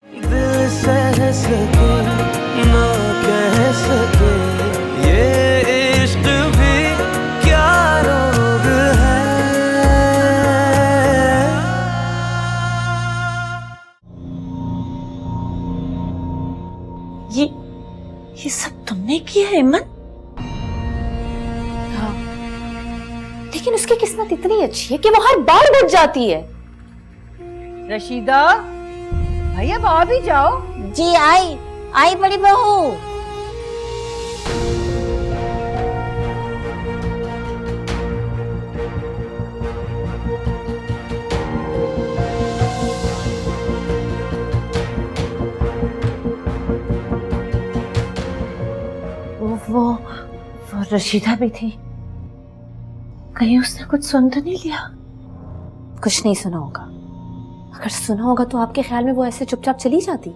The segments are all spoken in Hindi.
दिल सह सके ना कह सके ये इश्क भी क्या रोग है। ये सब तुमने किया है इमन? हाँ, लेकिन उसकी किस्मत इतनी अच्छी है कि वो हर बार बच जाती है। रशीदा, भैया बाहर भी जाओ। जी आई आई बड़ी बहू। वो रशीदा भी थी। कहीं उसने कुछ सुन तो नहीं लिया? कुछ नहीं सुना होगा। अगर सुना होगा तो आपके ख्याल में वो ऐसे चुपचाप चली जाती?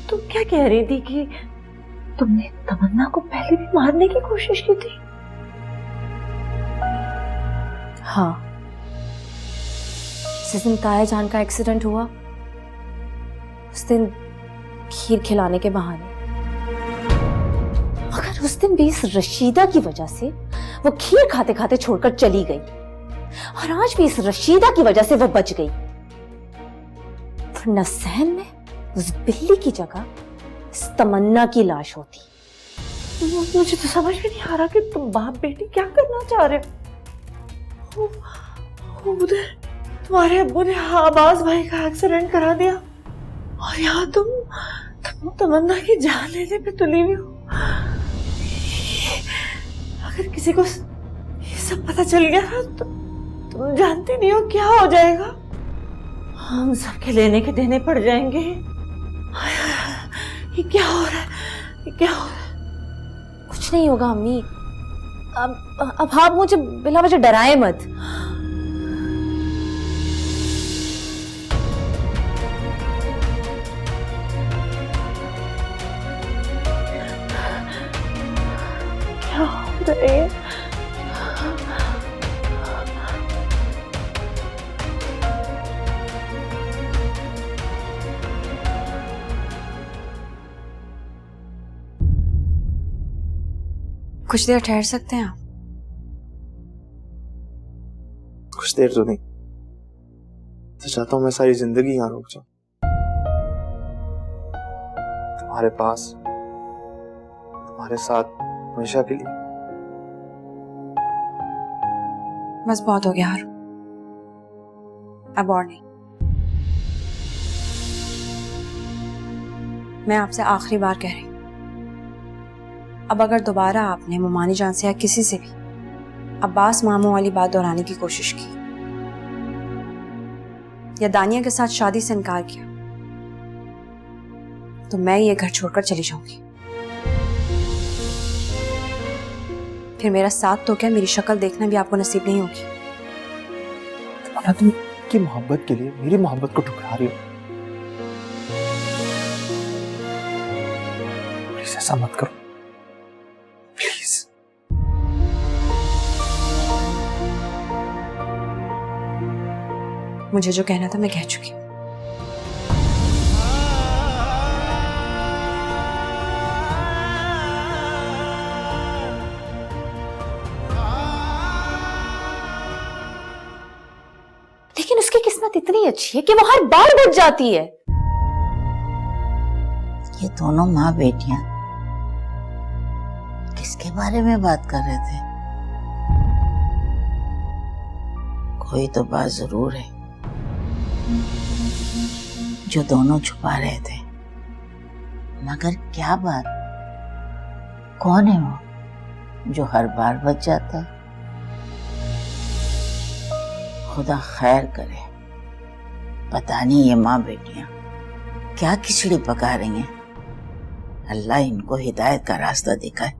तुम क्या कह रही थी कि तुमने तमन्ना को पहले भी मारने की कोशिश की थी? हाँ, जिस दिन ताया जान का एक्सीडेंट हुआ उस दिन खीर खिलाने के बहाने। मगर उस दिन भी इस रशीदा की वजह से वो खीर खाते खाते छोड़कर चली गई, और आज भी इस रशीदा की वजह से वो बच गई। वरना सहन में उस बिल्ली की जगह इस तमन्ना की लाश होती। मुझे तो समझ में नहीं आ रहा कि तुम बाप बेटी क्या करना चाह रहे हो। उधर तुम्हारे अब्बू ने आबाज भाई का एक्सीडेंट करा दिया, और यहाँ तुम तमन्ना की जान लेने पे तुली हुई हो। अगर किसी को ये सब पता चल गया ना तो तुम जानती नहीं हो क्या हो जाएगा। हम सबके लेने के देने पड़ जाएंगे। ये क्या हो रहा है, ये क्या हो रहा है? कुछ नहीं होगा अम्मी। अब आप मुझे बिला वजह डराए मत। क्या हो रहा है? कुछ देर ठहर सकते हैं आप? कुछ देर तो नहीं, तो चाहता हूं मैं सारी जिंदगी यहां रुक जाऊं, तुम्हारे पास, तुम्हारे साथ हमेशा के लिए। बस बहुत हो गया हारू, अब और नहीं। मैं आपसे आखिरी बार कह रही हूं, अब अगर दोबारा आपने मोमानी जान से या किसी से भी अब्बास मामू वाली बात दोहराने की कोशिश की या दानिया के साथ शादी से इनकार किया तो मैं ये घर छोड़कर चली जाऊंगी। फिर मेरा साथ तो क्या, मेरी शक्ल देखना भी आपको नसीब नहीं होगी। तमन्ना, तुम की मोहब्बत के लिए मेरी मोहब्बत को ठुकरा रही हो। प्लीज ऐसा मत करो, प्लीज। मुझे जो कहना था मैं कह चुकी हूँ। लेकिन उसकी किस्मत इतनी अच्छी है कि वो हर बार बच जाती है। ये दोनों माँ बेटियां किसके बारे में बात कर रहे थे? कोई तो बात जरूर है जो दोनों छुपा रहे थे, मगर क्या बात? कौन है वो जो हर बार बच जाता है? खुदा खैर करे। पता नहीं ये माँ बेटियां क्या खिचड़ी पका रही हैं। अल्लाह इनको हिदायत का रास्ता दिखाए।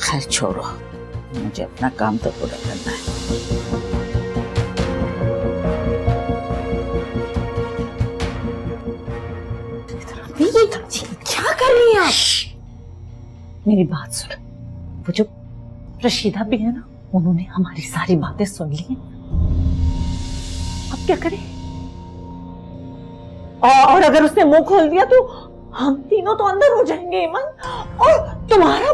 खैर छोड़ो, मुझे अपना काम तो पूरा करना है। मेरी बात सुन, वो जो रशीदा भी है ना, उन्होंने हमारी सारी बातें सुन ली हैं। अब क्या करें? और अगर उसने मुंह खोल दिया तो हम तीनों तो अंदर हो जाएंगे ईमान, और तुम्हारा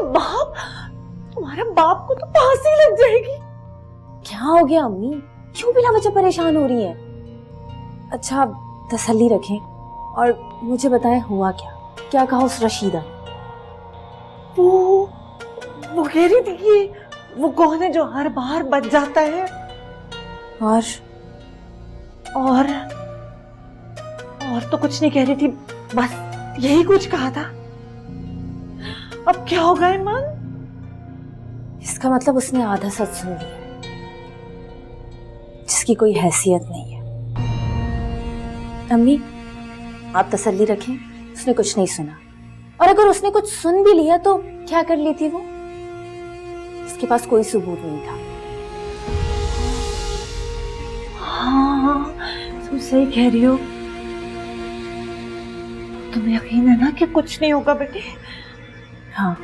बाप को तो फांसी लग जाएगी। क्या हो गया अम्मी, क्यों बिना वजह परेशान हो रही हैं? अच्छा तसल्ली रखें और मुझे बताएं हुआ क्या, क्या कहा उस रशीदा? वो कह रही थी कि वो कौन है जो हर बार बच जाता है, और तो कुछ नहीं कह रही थी, बस यही कुछ कहा था। अब क्या होगा ईमान? इसका मतलब उसने आधा सच सुन लिया, जिसकी कोई हैसियत नहीं है। अम्मी आप तसल्ली रखें, उसने कुछ नहीं सुना, और अगर उसने कुछ सुन भी लिया तो क्या कर लेती वो? उसके पास कोई सबूत नहीं था। हाँ, तुम सही कह रही हो। तुम्हें यकीन है ना कि कुछ नहीं होगा बेटे? हाँ,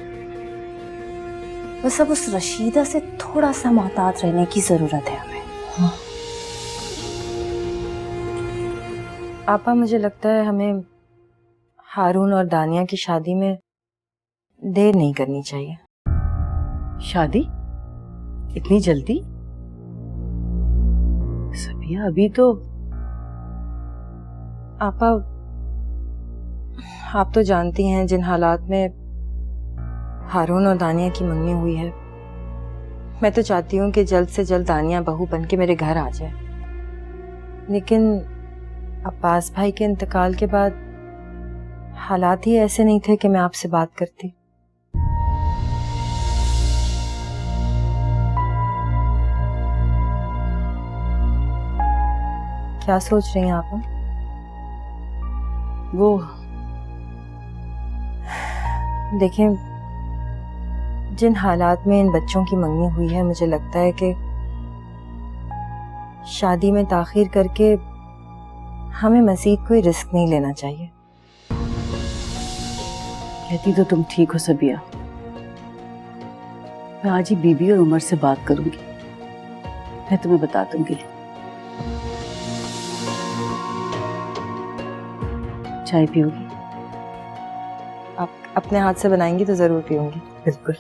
बस अब उस रशीदा से थोड़ा सा मोहतात रहने की जरूरत है हमें। हाँ। आपा मुझे लगता है हमें हारून और दानिया की शादी में देर नहीं करनी चाहिए। शादी इतनी जल्दी? सबिया अभी तो। आपा आप तो जानती हैं जिन हालात में हारून और दानिया की मंगनी हुई है। मैं तो चाहती हूँ कि जल्द से जल्द दानिया बहू बन के मेरे घर आ जाए, लेकिन अब्बास भाई के इंतकाल के बाद हालात ही ऐसे नहीं थे कि मैं आपसे बात करती। क्या सोच रही हैं आप? वो देखें, जिन हालात में इन बच्चों की मंगनी हुई है, मुझे लगता है कि शादी में ताखीर करके हमें मज़ीद कोई रिस्क नहीं लेना चाहिए। कहती तो तुम ठीक हो सबिया। मैं आज ही बीबी और उमर से बात करूंगी, मैं तुम्हें बता दूंगी। चाय पियोगी? आप अपने हाथ से बनाएंगी तो जरूर पीऊंगी। बिल्कुल।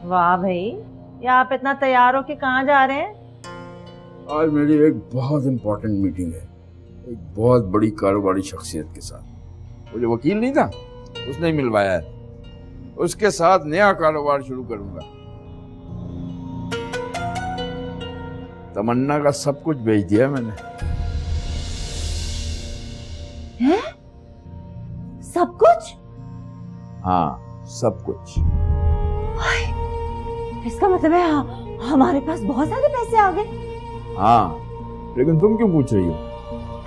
वाह भाई, ये आप इतना तैयार हो के कहाँ जा रहे हैं? आज मेरी एक बहुत इंपॉर्टेंट मीटिंग है, एक बहुत बड़ी कारोबारी शख्सियत के साथ। वो जो वकील नहीं था, उसने ही मिलवाया है। उसके साथ नया कारोबार शुरू करूंगा। तमन्ना का सब कुछ बेच दिया मैंने। हैं? सब कुछ? हाँ, सब कुछ। इसका मतलब है हमारे पास बहुत सारे पैसे आ गए। हाँ, लेकिन तुम क्यों पूछ रही हो?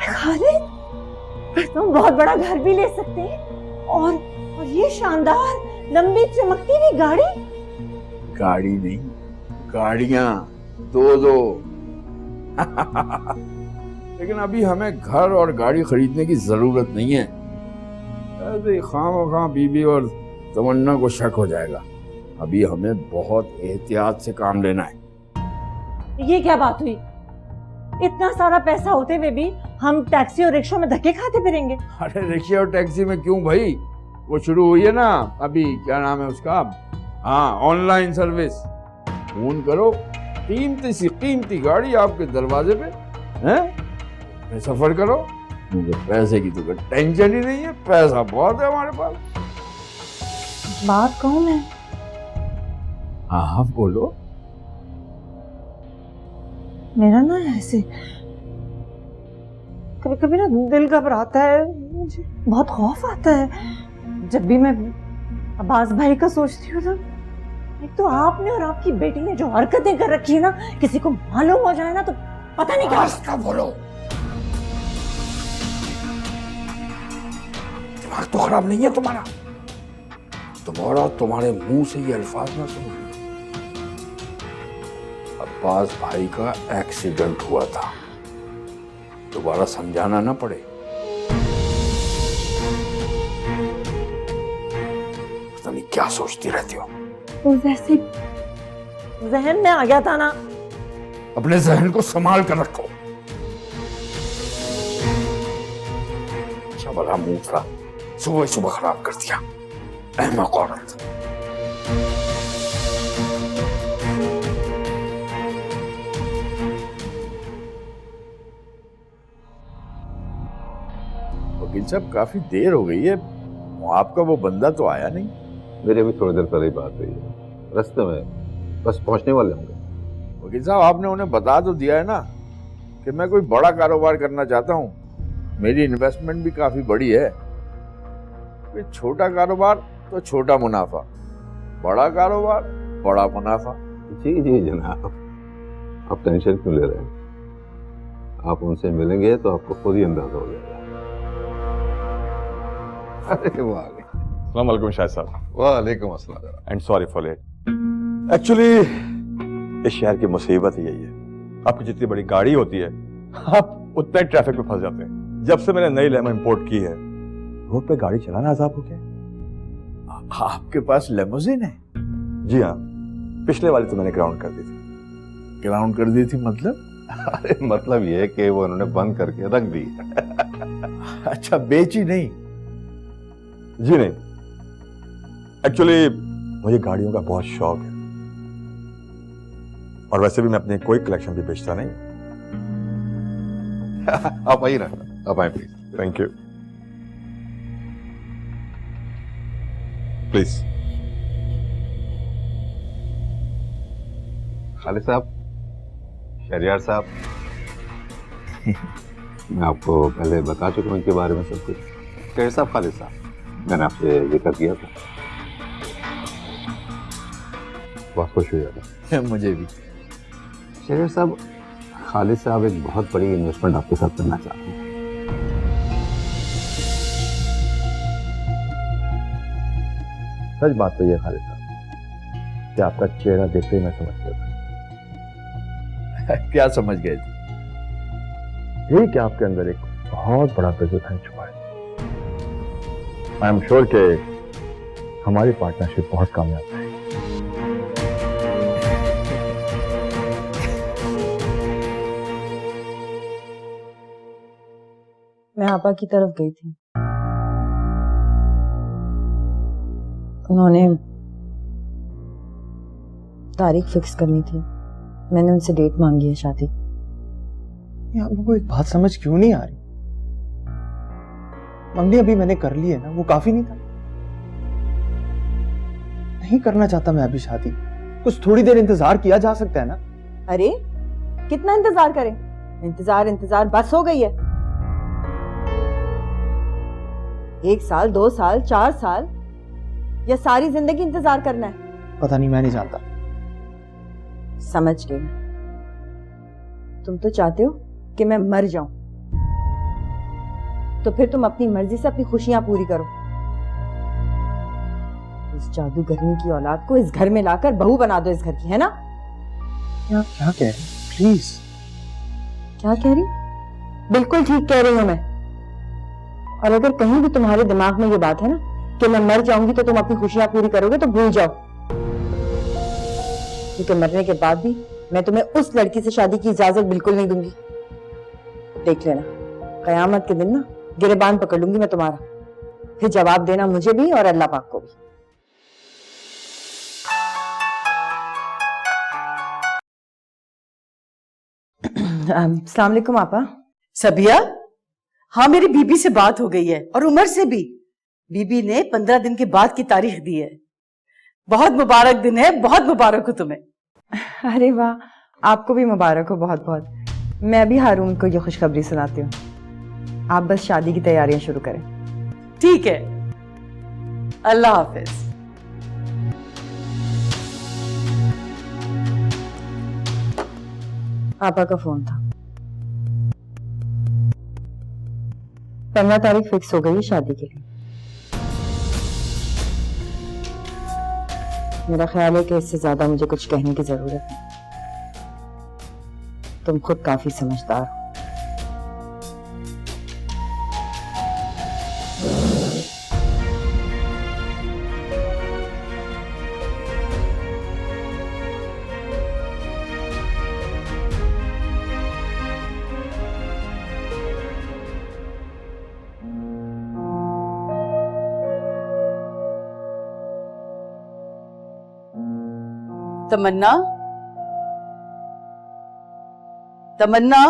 खालिद, फिर तुम बहुत बड़ा घर भी ले सकते हैं, और ये शानदार लंबी चमकती हुई गाड़ी। गाड़ी नहीं, गाड़ियां दो। लेकिन अभी हमें घर और गाड़ी खरीदने की जरूरत नहीं है। ऐसे खामखा बीबी और तमन्ना को शक हो जाएगा। अभी हमें बहुत एहतियात से काम लेना है। ये क्या बात हुई? इतना सारा पैसा होते हुए भी हम टैक्सी और रिक्शा में धक्के खाते फिरेंगे? अरे रिक्शा और टैक्सी में क्यों भाई, वो शुरू हुई है ना अभी, क्या नाम है उसका? हाँ, ऑनलाइन सर्विस। फोन करो, कीमती सी कीमती गाड़ी आपके दरवाजे पे हैं, सफर करो। मुझे पैसे की तो कोई टेंशन ही नहीं है, पैसा बहुत है हमारे पास। बात कहूं मैं? हाँ बोलो। मेरा ना ऐसे कभी कभी ना दिल घबराता है, मुझे बहुत खौफ आता है जब भी मैं अब्बास भाई का सोचती हूँ ना। एक तो आपने और आपकी बेटी ने जो हरकतें कर रखी है ना, किसी को मालूम हो जाए ना तो पता नहीं क्या। रास्ता बोलो, दिमाग तो खराब नहीं है तुम्हारा? तुम्हारे मुंह से ये अल्फाज ना सुनो। अब्बास भाई का एक्सीडेंट हुआ था, दोबारा समझाना ना पड़े। क्या सोचती रहती हो? वो वैसे जहन में आ गया था ना। अपने जहन को संभाल कर रखो। क्या बड़ा मूड था, सुबह सुबह खराब कर दिया। अहमक औरत। वकील साहब, काफी देर हो गई है, आपका वो बंदा तो आया नहीं। मेरी अभी थोड़ी देर पहले ही बात हुई है, रास्ते में, बस पहुंचने वाले होंगे। वकील साहब, आपने उन्हें बता तो दिया है ना कि मैं कोई बड़ा कारोबार करना चाहता हूँ। मेरी इन्वेस्टमेंट भी काफी बड़ी है। कोई छोटा कारोबार तो छोटा मुनाफा, बड़ा कारोबार बड़ा मुनाफा। जी जी जनाब, आप टेंशन क्यों ले रहे हैं? आप उनसे मिलेंगे तो आपको खुद ही अंदाजा हो जाएगा। अरे वाह, अस्सलाम वालेकुम शाहिद साहब। वालेकुम अस्सलाम। And sorry for late. Actually इस शहर की मुसीबत ही यही है, आपकी जितनी बड़ी गाड़ी होती है आप उतने ट्रैफिक में फंस जाते हैं। जब से मैंने नई लेमो इंपोर्ट की है, रोड पे गाड़ी चलाना अजाब हो गया। आपके पास लेमोजिन है? जी हाँ, पिछले वाली तो मैंने ग्राउंड कर दी थी। ग्राउंड कर दी थी मतलब? अरे मतलब ये है कि वो उन्होंने बंद करके रख दी। अच्छा, बेची नहीं? जी नहीं, एक्चुअली मुझे गाड़ियों का बहुत शौक है, और वैसे भी मैं अपनी कोई कलेक्शन भी बेचता नहीं। आप आइए ना, आप आए please. Thank you. Please. Khalid साहब, शहरियार साहब, मैं आपको पहले बता चुका हूँ इनके बारे में सब कुछ। शहरियार साहब, खालिद साहब, मैंने आपसे जिक्र किया था। बहुत खुश हुआ। मुझे भी। शहरियार साहब, खालिद साहब एक बहुत बड़ी इन्वेस्टमेंट आपके साथ करना चाहते हैं। सच बात तो ये खालिद साहब कि आपका चेहरा देखते ही मैं समझ गया था। क्या समझ गए थे? यही कि आपके अंदर एक बहुत बड़ा बिजनेस है छुपा है। आई एम श्योर कि हमारी पार्टनरशिप बहुत कामयाब है। मैं आपा की तरफ गई थी, उन्होंने तारीख फिक्स करनी थी। मैंने उनसे डेट मांगी है शादी। आपको एक बात समझ क्यों नहीं आ रही? मम्मी, अभी मैंने कर ली है ना, वो काफी नहीं था? नहीं करना चाहता मैं अभी शादी, कुछ थोड़ी देर इंतजार किया जा सकता है ना? अरे कितना इंतजार करें? इंतजार इंतजार बस हो गई है। 1 साल, 2 साल, 4 साल, या सारी जिंदगी इंतजार करना है? पता नहीं, मैं नहीं जानता। समझ गई। तुम तो चाहते हो कि मैं मर जाऊं, तो फिर तुम अपनी मर्जी से अपनी खुशियां पूरी करो। इस जादूगरनी की औलाद को इस घर में लाकर बहू बना दो इस घर की, है ना? आप क्या कह रहे हैं? प्लीज। क्या कह रही? बिल्कुल ठीक कह रही हूं मैं। और अगर कहीं भी तुम्हारे दिमाग में ये बात है ना कि मैं मर जाऊंगी तो तुम अपनी खुशियां पूरी करोगे, तो भूल जाओ, क्योंकि मरने के बाद भी मैं तुम्हें उस लड़की से शादी की इजाजत बिल्कुल नहीं दूंगी। देख लेना, कयामत के दिन ना गिरेबान पकड़ लूंगी मैं तुम्हारा, फिर जवाब देना मुझे भी और अल्लाह पाक को भी। अस्सलाम वालेकुम आपा। सबिया, हाँ मेरी बीबी से बात हो गई है और उमर से भी। बीबी ने 15 दिन के बाद की तारीख दी है। बहुत मुबारक दिन है, बहुत मुबारक हो तुम्हें। अरे वाह, आपको भी मुबारक हो बहुत बहुत। मैं भी हारून को ये खुशखबरी सुनाती हूँ। आप बस शादी की तैयारियां शुरू करें। ठीक है, अल्लाह हाफिज। आपा का फोन था। 15 तारीख फिक्स हो गई है शादी के लिए। मेरा ख्याल है कि इससे ज्यादा मुझे कुछ कहने की जरूरत नहीं। तुम खुद काफी समझदार हो। तमन्ना, तमन्ना,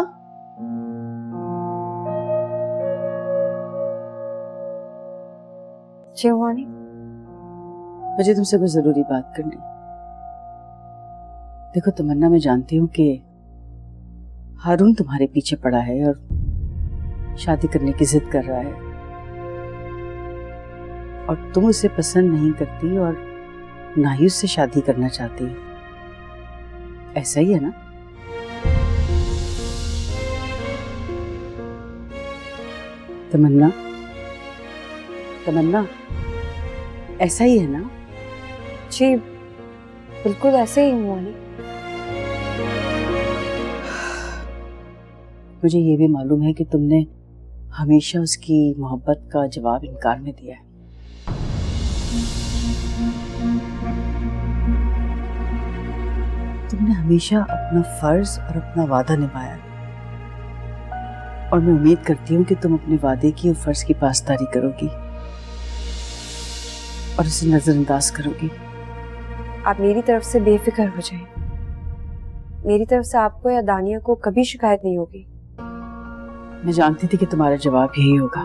जी हुआ नहीं। मुझे तुमसे कोई जरूरी बात करनी। देखो तमन्ना, मैं जानती हूँ कि हारून तुम्हारे पीछे पड़ा है और शादी करने की जिद कर रहा है, और तुम उसे पसंद नहीं करती और ना ही उससे शादी करना चाहती। ऐसा ही है ना? तमन्ना, तमन्ना, ऐसा ही है ना? जी बिल्कुल ऐसे ही हुआ नहीं। मुझे ये भी मालूम है कि तुमने हमेशा उसकी मोहब्बत का जवाब इनकार में दिया है। तुमने हमेशा अपना फर्ज और अपना वादा निभाया है, और मैं उम्मीद करती हूँ कि तुम अपने वादे की और फर्ज की पासदारी करोगी और उसे नजरअंदाज करोगी। आप मेरी तरफ से बेफिक्र हो जाएं। मेरी तरफ से आपको या दानिया को कभी शिकायत नहीं होगी। मैं जानती थी कि तुम्हारा जवाब यही होगा।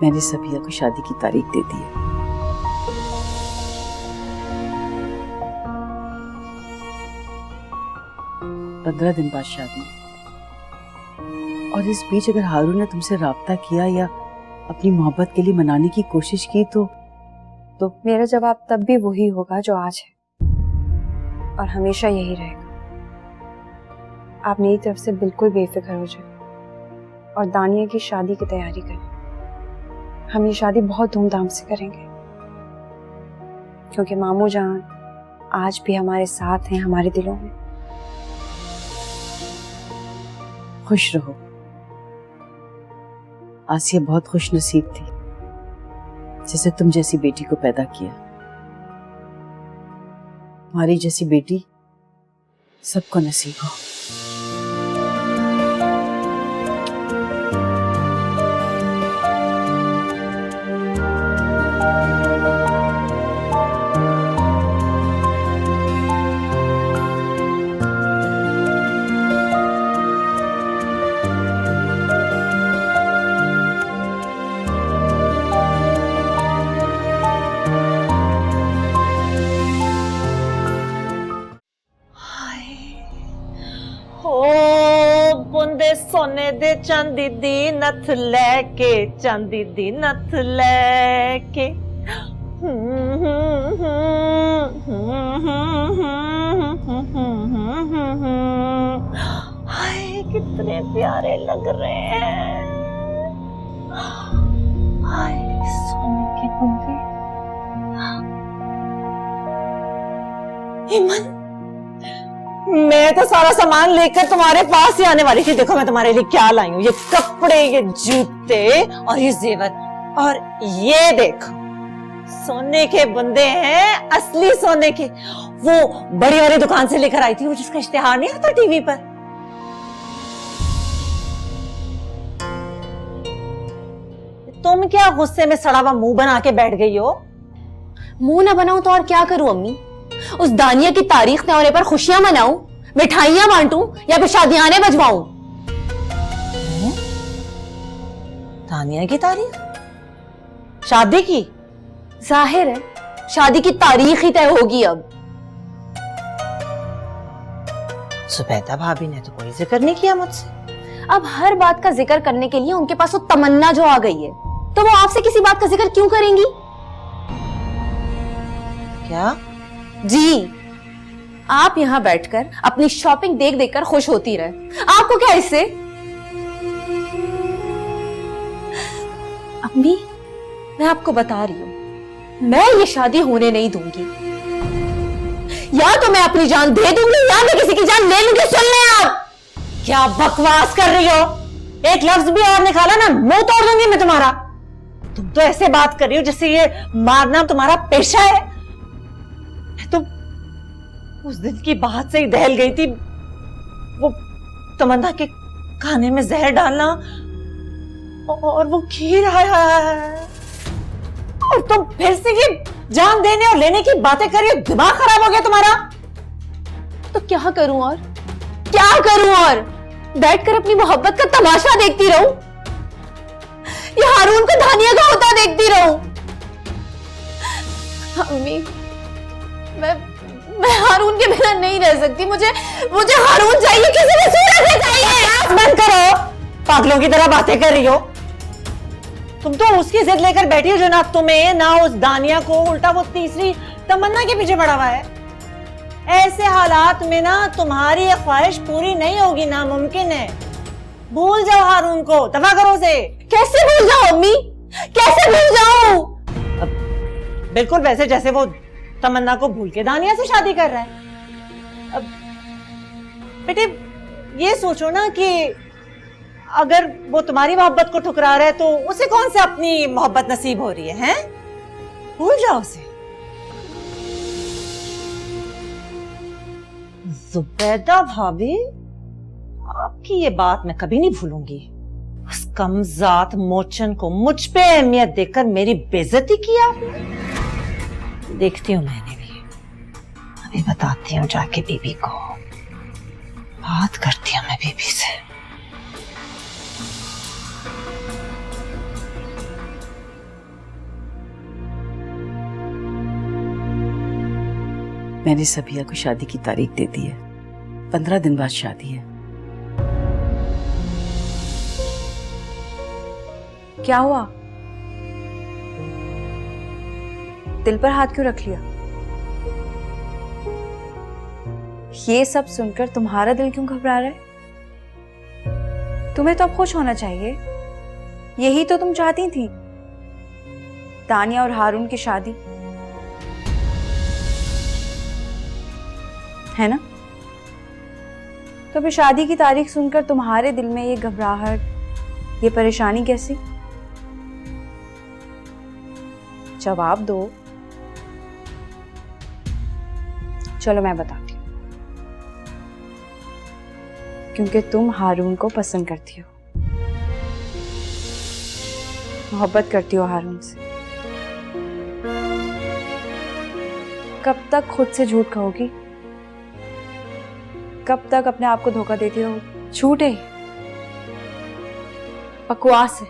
मैंने सबिया को शादी की तारीख दे दी है। पंद्रह दिन बाद शादी, और इस बीच अगर हारून ने तुमसे राब्ता किया या अपनी मोहब्बत के लिए मनाने की कोशिश की तो मेरा जवाब तब भी वही होगा जो आज है, और हमेशा यही रहेगा। आप मेरी तरफ से बिल्कुल बेफिक्र हो जाए और दानिया की शादी की तैयारी करें। हम ये शादी बहुत धूमधाम से करेंगे, क्योंकि मामू जान आज भी हमारे साथ हैं, हमारे दिलों में। खुश रहो। आसिया बहुत खुश नसीब थी जिसे तुम जैसी बेटी को पैदा किया। तुम्हारी जैसी बेटी सबको नसीब हो। बुंदे सोने दे चांदी दी नथ लैके, चांदी दी नथ लैके। हाय कितने प्यारे लग रहे हैं। हाय सोने के बुंदे। ईमान, मैं तो सारा सामान लेकर तुम्हारे पास ही आने वाली थी। देखो मैं तुम्हारे लिए क्या लाई हूँ, ये कपड़े, ये जूते और ये जेवर, और ये देखो सोने के बुंदे हैं, असली सोने के। वो बड़ी वाली दुकान से लेकर आई थी, वो जिसका इश्तिहार नहीं आता टीवी पर। तुम क्या गुस्से में सड़ा हुआ मुंह बना के बैठ गई हो? मुंह ना बनाऊं तो और क्या करूं अम्मी? उस दानिया की तारीख न होने पर खुशियां मनाऊं, मिठाइयां बांटूं, या फिर शादियाने बजवाऊं? दानिया की तारीख? शादी की? जाहिर है शादी की तारीख ही तय होगी अब। सुबैदा भाभी ने तो कोई जिक्र नहीं किया मुझसे। अब हर बात का जिक्र करने के लिए उनके पास वो तमन्ना जो आ गई है, तो वो आपसे किसी बात का जिक्र क्यों करेंगी? क्या? जी, आप यहाँ बैठकर अपनी शॉपिंग देख देखकर खुश होती रहे। आपको क्या इससे? अम्मी, मैं आपको बता रही हूँ, मैं ये शादी होने नहीं दूंगी। या तो मैं अपनी जान दे दूंगी या मैं किसी की जान ले लूंगी। सुन ले आप। क्या बकवास कर रही हो? एक लफ्ज भी और निकाला ना, मुंह तोड़ दूंगी मैं तुम्हारा। तुम तो ऐसे बात कर रही हो जैसे ये मारना तुम्हारा पेशा है। तुम उस दिन की बात से ही दहल गई थी। वो तमन्ना के खाने में जहर डालना और वो खीर, और तुम फिर से ये जान देने और लेने की बातें कर रही हो, दिमाग खराब हो गया तुम्हारा? तो क्या करूं और क्या करूं और बैठकर अपनी मोहब्बत का तमाशा देखती रहूं या हारून को दानिया का होता देखती रहूं? अम्मी, मैं हारून के बिना नहीं रह सकती। मुझे हारून चाहिए, किसी भी सूरत में चाहिए। बंद करो, पागलों की तरह बातें कर रही हो। तुम तो उसकी जिद लेकर बैठी हो जो ना तुम्हें ना उस दानिया को, उल्टा वो तीसरी तमन्ना के पीछे पड़ा हुआ है। ऐसे हालात में ना तुम्हारी ये ख्वाहिश पूरी नहीं होगी, नामुमकिन है। भूल जाओ हारून को, दफा करो उसे। कैसे भूल जाऊं अम्मी, कैसे भूल जाऊं? बिल्कुल वैसे जैसे वो तमन्ना को भूल के दानिया से शादी कर रहा है। अब बेटे ये सोचो ना कि अगर वो तुम्हारी मोहब्बत को ठुकरा रहा है तो उसे कौन से अपनी मोहब्बत नसीब हो रही है, हैं? भूल जाओ उसे। जुबैदा भाभी, आपकी ये बात मैं कभी नहीं भूलूंगी। उस कमजात मोचन को मुझ पे अहमियत देकर मेरी बेइज्जती की आपने। देखती हूँ मैंने भी, अभी बताती हूँ जाके बीबी को, बात करती हूँ मैं बीबी से। मैंने सबिया को शादी की तारीख दे दी है, 15 दिन बाद शादी है। क्या हुआ? दिल पर हाथ क्यों रख लिया? ये सब सुनकर तुम्हारा दिल क्यों घबरा रहा है? तुम्हें तो अब खुश होना चाहिए, यही तो तुम चाहती थी, तानिया और हारून की शादी, है ना? तो फिर शादी की तारीख सुनकर तुम्हारे दिल में ये घबराहट, ये परेशानी कैसी? जवाब दो। चलो मैं बताती हूँ। क्योंकि तुम हारून को पसंद करती हो, मोहब्बत करती हो हारून से। कब तक खुद से झूठ कहोगी? कब तक अपने आप को धोखा देती रहोगी? झूठ है, बकवास है।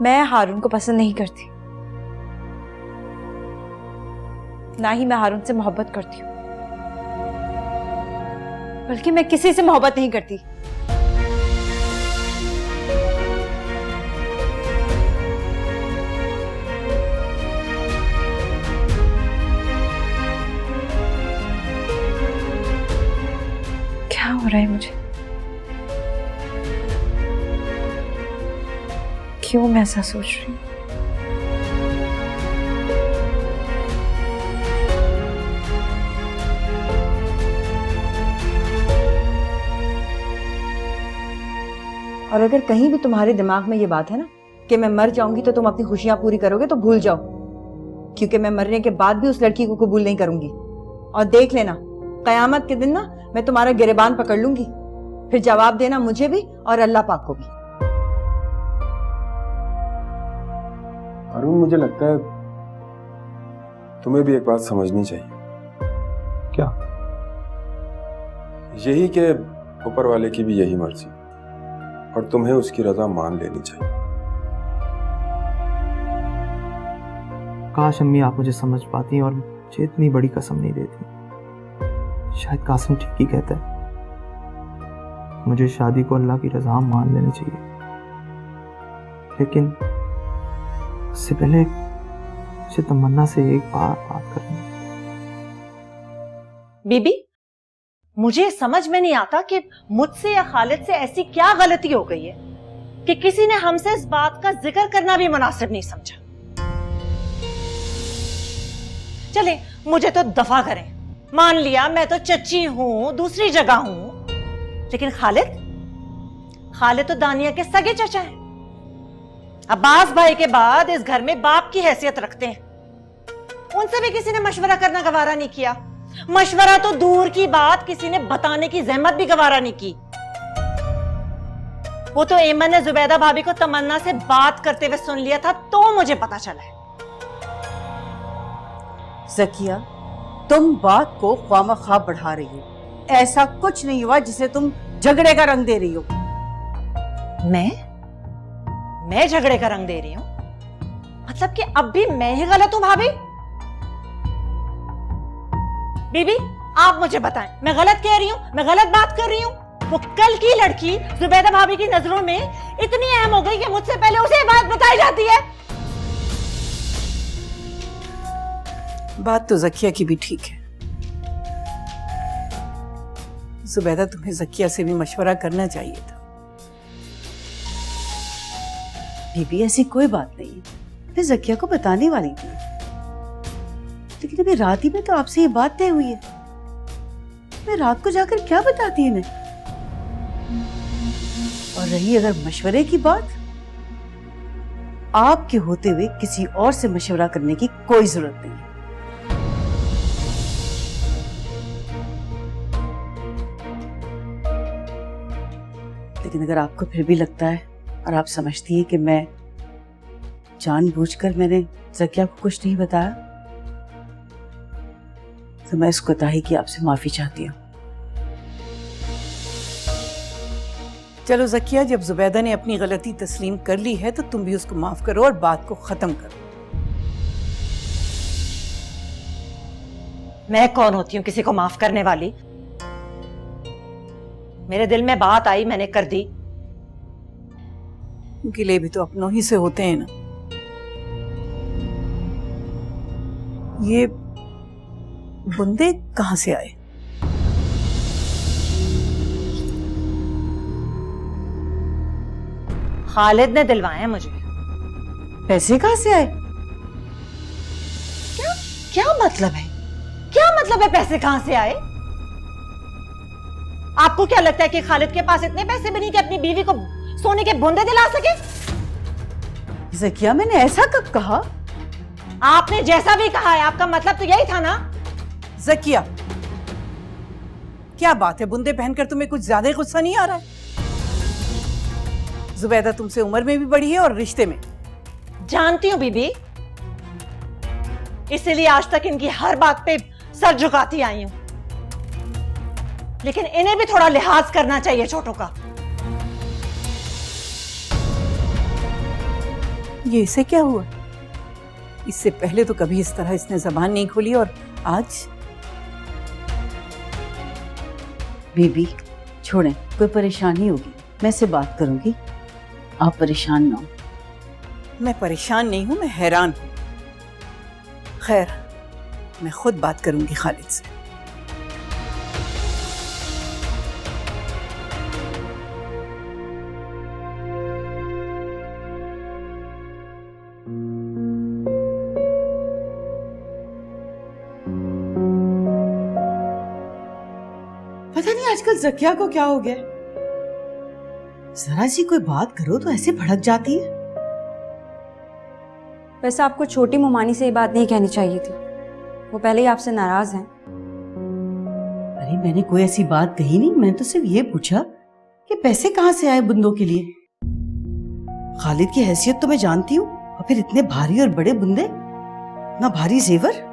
मैं हारून को पसंद नहीं करती, ना ही मैं हारून से मोहब्बत करती हूँ, बल्कि मैं किसी से मोहब्बत नहीं करती। क्या हो रहा है मुझे? क्यों मैं ऐसा सोच रही हूँ? और अगर कहीं भी तुम्हारे दिमाग में ये बात है ना कि मैं मर जाऊंगी तो तुम अपनी खुशियां पूरी करोगे, तो भूल जाओ, क्योंकि मैं मरने के बाद भी उस लड़की को कबूल नहीं करूंगी। और देख लेना, कयामत के दिन ना मैं तुम्हारा गिरेबान पकड़ लूंगी, फिर जवाब देना मुझे भी और अल्लाह पाक को भी। अरुण, मुझे लगता है तुम्हें भी एक बात समझनी चाहिए। क्या? यही कि ऊपर वाले की भी यही मर्जी और तुम्हें उसकी रजा मान लेनी चाहिए। काश अम्मी आप मुझे समझ पाती और मुझे इतनी बड़ी कसम नहीं देती। शायद कासिम ठीक ही कहता है, मुझे शादी को अल्लाह की रजा मान लेनी चाहिए, लेकिन उससे पहले मुझे तमन्ना से एक बार बात करनी। बीबी, मुझे समझ में नहीं आता कि मुझसे या खालिद से ऐसी क्या गलती हो गई है कि किसी ने हमसे इस बात का जिक्र करना भी मुनासिब नहीं समझा। चले, मुझे तो दफा करें, मान लिया मैं तो चच्ची हूं, दूसरी जगह हूं, लेकिन खालिद तो दानिया के सगे चचा हैं। अब्बास भाई के बाद इस घर में बाप की हैसियत रखते हैं। उनसे भी किसी ने मशवरा करना गवारा नहीं किया। मशवरा तो दूर की बात, किसी ने बताने की जहमत भी गवारा नहीं की। वो तो एमन ने जुबैदा भाभी को तमन्ना से बात करते हुए सुन लिया था, तो मुझे पता चला है। जकिया, तुम बात को ख्वामखा बढ़ा रही हो। ऐसा कुछ नहीं हुआ जिसे तुम झगड़े का रंग दे रही हो। मैं झगड़े का रंग दे रही हूँ? मतलब कि अब भी मैं ही गलत हूँ भाभी? बीबी आप मुझे बताएं, मैं गलत कह रही हूँ, मैं गलत बात कर रही हूँ? वो कल की लड़की जुबैदा भाभी की नजरों में इतनी अहम हो गई कि मुझसे पहले उसे बात बताई जाती है। बात तो जकिया की भी ठीक है। जुबैदा, तुम्हें जकिया से भी मशवरा करना चाहिए था। बीबी ऐसी कोई बात नहीं है, मैं जकिया को बताने वाली थी, लेकिन अभी रात ही में तो आपसे ये बात तय हुई है। मैं रात को जाकर क्या बताती इन्हें? और रही अगर मशवरे की बात, आपके होते हुए किसी और से मशवरा करने की कोई जरूरत नहीं है। लेकिन अगर आपको फिर भी लगता है और आप समझती है कि मैं जानबूझकर मैंने जकिया को कुछ नहीं बताया, तो मैं इस कोताही की आपसे माफी चाहती हूँ। चलो जकिया, जब जुबैदा ने अपनी गलती तस्लीम कर ली है तो तुम भी उसको माफ करो और बात को खत्म करो। मैं कौन होती हूँ किसी को माफ करने वाली? मेरे दिल में बात आई, मैंने कर दी। गिले भी तो अपनों ही से होते हैं ना। ये बुंदे कहां से आए? खालिद ने दिलवाए हैं मुझे। पैसे कहां से आए? क्या मतलब है? क्या मतलब है पैसे कहां से आए? आपको क्या लगता है कि खालिद के पास इतने पैसे भी नहीं कि अपनी बीवी को सोने के बूंदे दिला सके? जकिया, मैंने ऐसा कब कहा? आपने जैसा भी कहा है, आपका मतलब तो यही था ना? जकिया, क्या बात है, बुंदे पहनकर तुम्हें कुछ ज्यादा ही गुस्सा नहीं आ रहा है? जुबैदा तुमसे उम्र में भी बड़ी है और रिश्ते में। जानती हूँ बीबी, इसलिए आज तक इनकी हर बात पे सर झुकाती आई हूं, लेकिन इन्हें भी थोड़ा लिहाज करना चाहिए छोटों का। ये इसे क्या हुआ? इससे पहले तो कभी इस तरह इसने जबान नहीं खोली, और आज? बीबी छोड़ें, कोई परेशानी होगी मैं इससे बात करूंगी, आप परेशान ना हो। मैं परेशान नहीं हूं, मैं हैरान हूं। खैर, मैं खुद बात करूंगी खालिद से। पता नहीं आजकल जकिया को क्या हो गया, जरा सी कोई बात करो तो ऐसे भड़क जाती है। वैसे आपको छोटी मुमानी से ये बात नहीं कहनी चाहिए थी, वो पहले ही आपसे नाराज हैं। अरे मैंने कोई ऐसी बात कही नहीं, मैंने तो सिर्फ ये पूछा कि पैसे कहां से आए बुंदों के लिए। खालिद की हैसियत तो मैं जानती हूँ, और फिर इतने भारी और बड़े बुंदे, इतना भारी जेवर।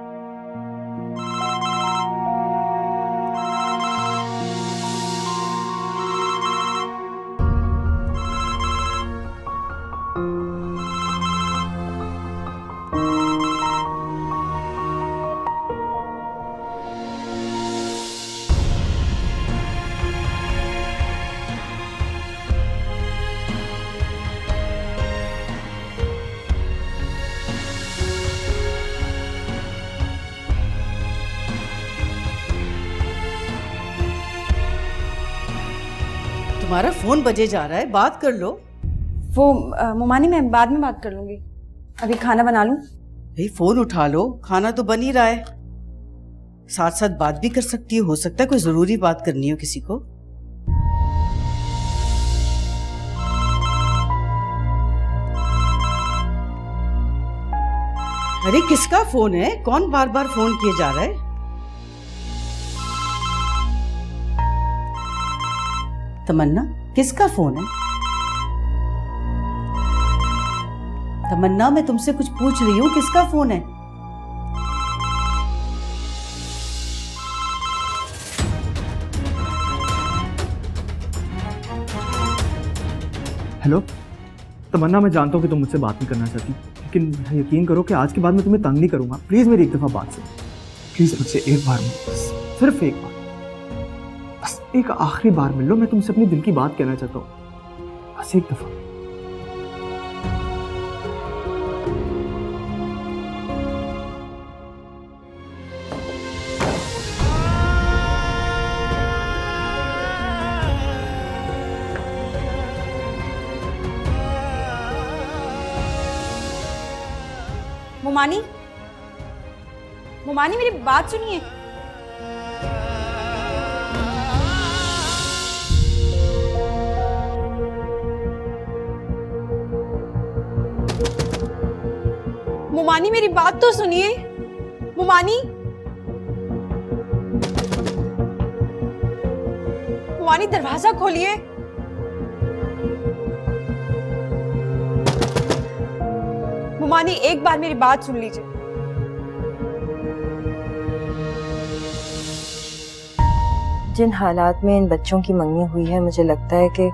तुम्हारा फोन बजे जा रहा है, बात कर लो। वो मुमानी मैं बाद में बात कर लूंगी, अभी खाना बना लूं। भाई फोन उठा लो, खाना तो बन ही रहा है, साथ साथ बात भी कर सकती हो सकता है कोई जरूरी बात करनी हो किसी को। अरे किसका फोन है? कौन बार बार फोन किए जा रहा है? तमन्ना, किसका फोन है? तमन्ना, मैं तुमसे कुछ पूछ रही हूँ, किसका फोन है? हेलो तमन्ना, मैं जानता हूँ कि तुम मुझसे बात नहीं करना चाहती, लेकिन यकीन करो कि आज के बाद मैं तुम्हें तंग नहीं करूंगा। प्लीज मेरी एक दफा बात सुनो, प्लीज मुझसे एक बार मिलो, सिर्फ एक बार, बस एक आखिरी बार मिल लो। मैं तुमसे अपनी दिल की बात कहना चाहता हूँ, बस एक दफा। मुमानी, मुमानी मेरी बात सुनिए। मुमानी मेरी बात तो सुनिए। मुमानी, मुमानी दरवाजा खोलिए। मुमानी एक बार मेरी बात सुन लीजिए। जिन हालात में इन बच्चों की मंगनी हुई है, मुझे लगता है कि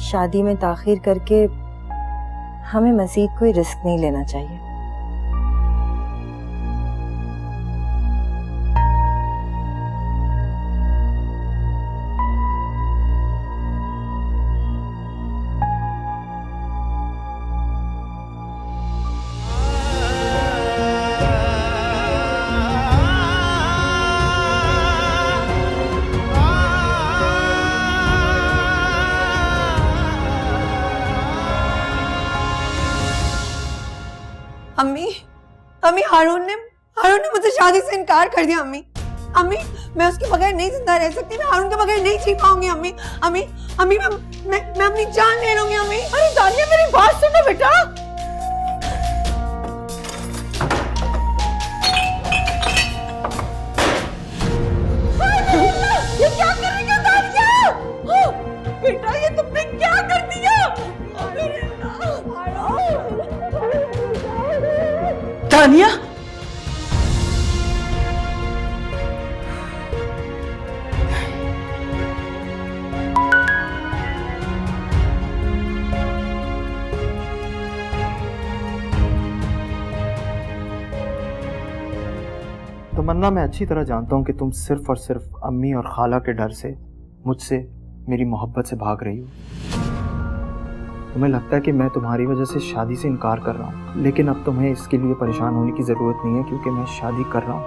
शादी में ताखीर करके हमें मज़ीद कोई रिस्क नहीं लेना चाहिए। अम्मी, अम्मी हारून ने मुझसे शादी से इनकार कर दिया। अम्मी, अम्मी मैं उसके बगैर नहीं जिंदा रह सकती, मैं हारून के बगैर नहीं जी पाऊंगी। अम्मी, अम्मी, अम्मी मैं अपनी जान ले लूंगी। अम्मी, अरे दानिया मेरी बात सुनो बेटा। ये क्या कर रही हो दानिया? बेटा ये तुमने क्या कर दिया? तानिया, तमन्ना, मैं अच्छी तरह जानता हूँ कि तुम सिर्फ और सिर्फ अम्मी और खाला के डर से मुझसे, मेरी मोहब्बत से भाग रही हो। तुम्हें लगता है कि मैं तुम्हारी वजह से शादी से इनकार कर रहा हूँ, लेकिन अब तुम्हें इसके लिए परेशान होने की ज़रूरत नहीं है, क्योंकि मैं शादी कर रहा हूँ।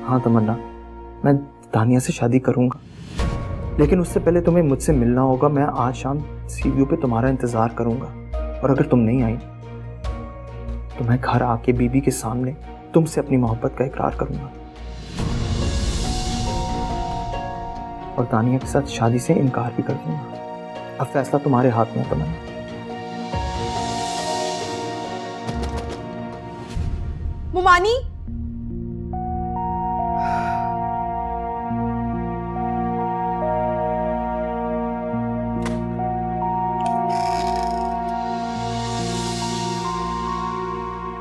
हाँ तमन्ना, मैं दानिया से शादी करूँगा, लेकिन उससे पहले तुम्हें मुझसे मिलना होगा। मैं आज शाम सीढ़ियों पे तुम्हारा इंतज़ार करूँगा, और अगर तुम नहीं आई तो मैं घर आके बीबी के सामने तुमसे अपनी मोहब्बत का इकरार करूँगा और दानिया के साथ शादी से इनकार भी कर दूँगा। अब फैसला तुम्हारे हाथ में है तमन्ना। मुमानी,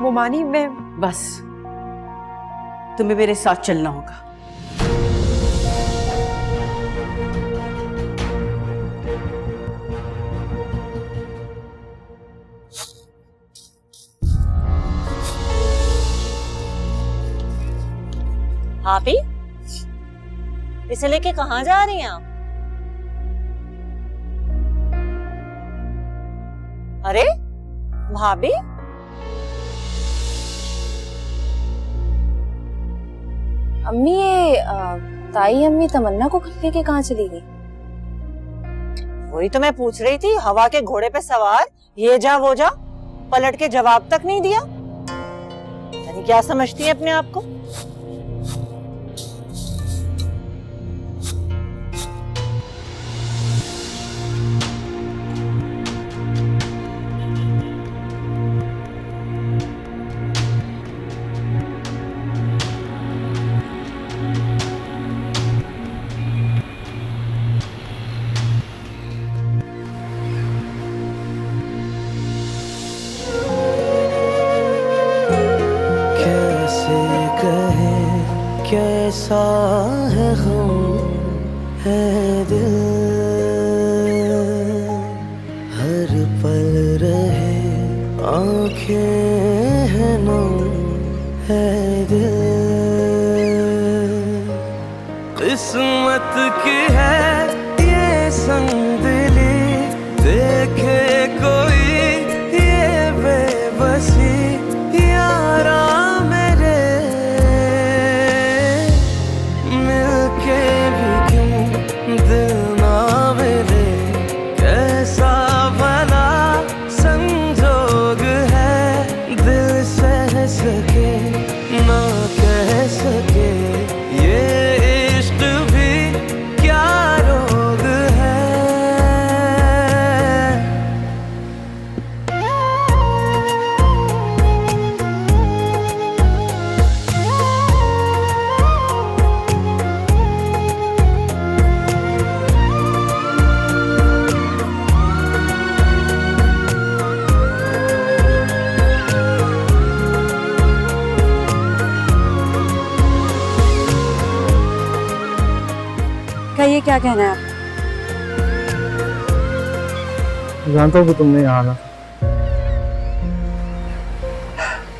मुमानी मैं बस तुम्हें मेरे साथ चलना होगा। भाभी, इसे लेके कहाँ जा रही हैं आप? अरे भाभी, अम्मी ये ताई अम्मी तमन्ना को लेके कहाँ चली गई? वही तो मैं पूछ रही थी। हवा के घोड़े पे सवार, ये जा वो जा, पलट के जवाब तक नहीं दिया। यानी क्या समझती है अपने आप को? कैसा है गम है दिल, आंखें हैं नम है दिल, किस्मत की है ये संगदिली, देखे कोई ये बेबसी यारा मेरे, मिलके भी क्यों दिल ना मिले, कैसा भला संजोग है, दिल सह सके ना कह सके, ये इश्क भी क्या रोग है। कहिए क्या कहना है आप? जानता हूँ कि तुमने यहाँ आना,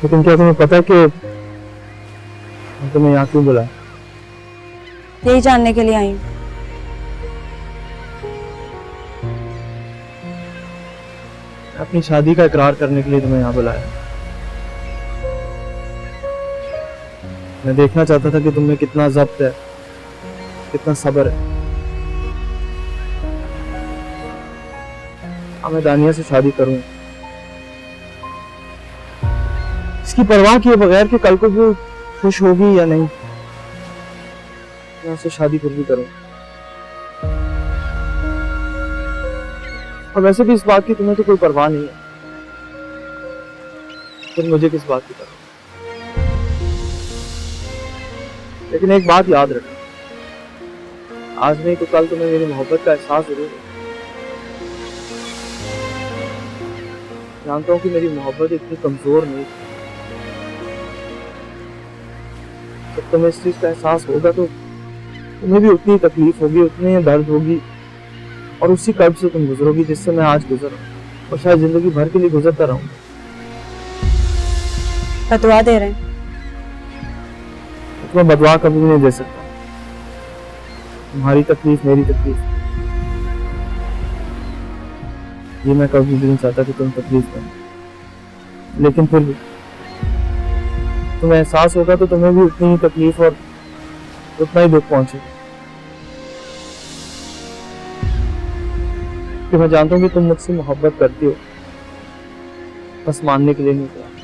लेकिन क्या तुम्हें पता है कि तुम्हें यहाँ क्यों बुलाया? यही जानने के लिए आई हूँ। अपनी शादी का इकरार करने के लिए तुम्हें यहाँ बुलाया। मैं देखना चाहता था कि तुम्हें कितना ज़ब्त है, कितना सब्र है। हाँ, मैं दानिया से शादी करूं, इसकी परवाह किए बगैर कि कल को वो खुश होगी या नहीं, मैं उससे शादी फिर भी करूं। और वैसे भी इस बात की तुम्हें तो कोई परवाह नहीं है, फिर मुझे किस बात की परवाह। लेकिन एक बात याद रखना, आज नहीं तो कल तुम्हें मेरी मोहब्बत का एहसास जरूर होगा। जानता हूँ कि मेरी मोहब्बत इतनी कमजोर नहीं थी। जब तुम्हें इस चीज का एहसास होगा तो तुम्हें भी उतनी तकलीफ होगी, उतनी दर्द होगी, और उसी कर्ब से तुम गुजरोगी जिससे मैं आज गुजर रहा हूँ, और शायद जिंदगी भर के लिए गुजरता रहूंगा। बदुआ दे रहे हैं? तुम्हें बदवा कभी भी नहीं दे सकता। तुम्हारी तकलीफ मेरी तकलीफ, ये मैं कभी भी नहीं चाहता कि तुम तकलीफ करो, लेकिन फिर भी तुम्हें एहसास होगा तो तुम्हें भी उतनी ही तकलीफ और उतना ही दुख पहुंचेगा। कि मैं जानता हूँ कि तुम मुझसे मोहब्बत करती हो, बस मानने के लिए नहीं करा।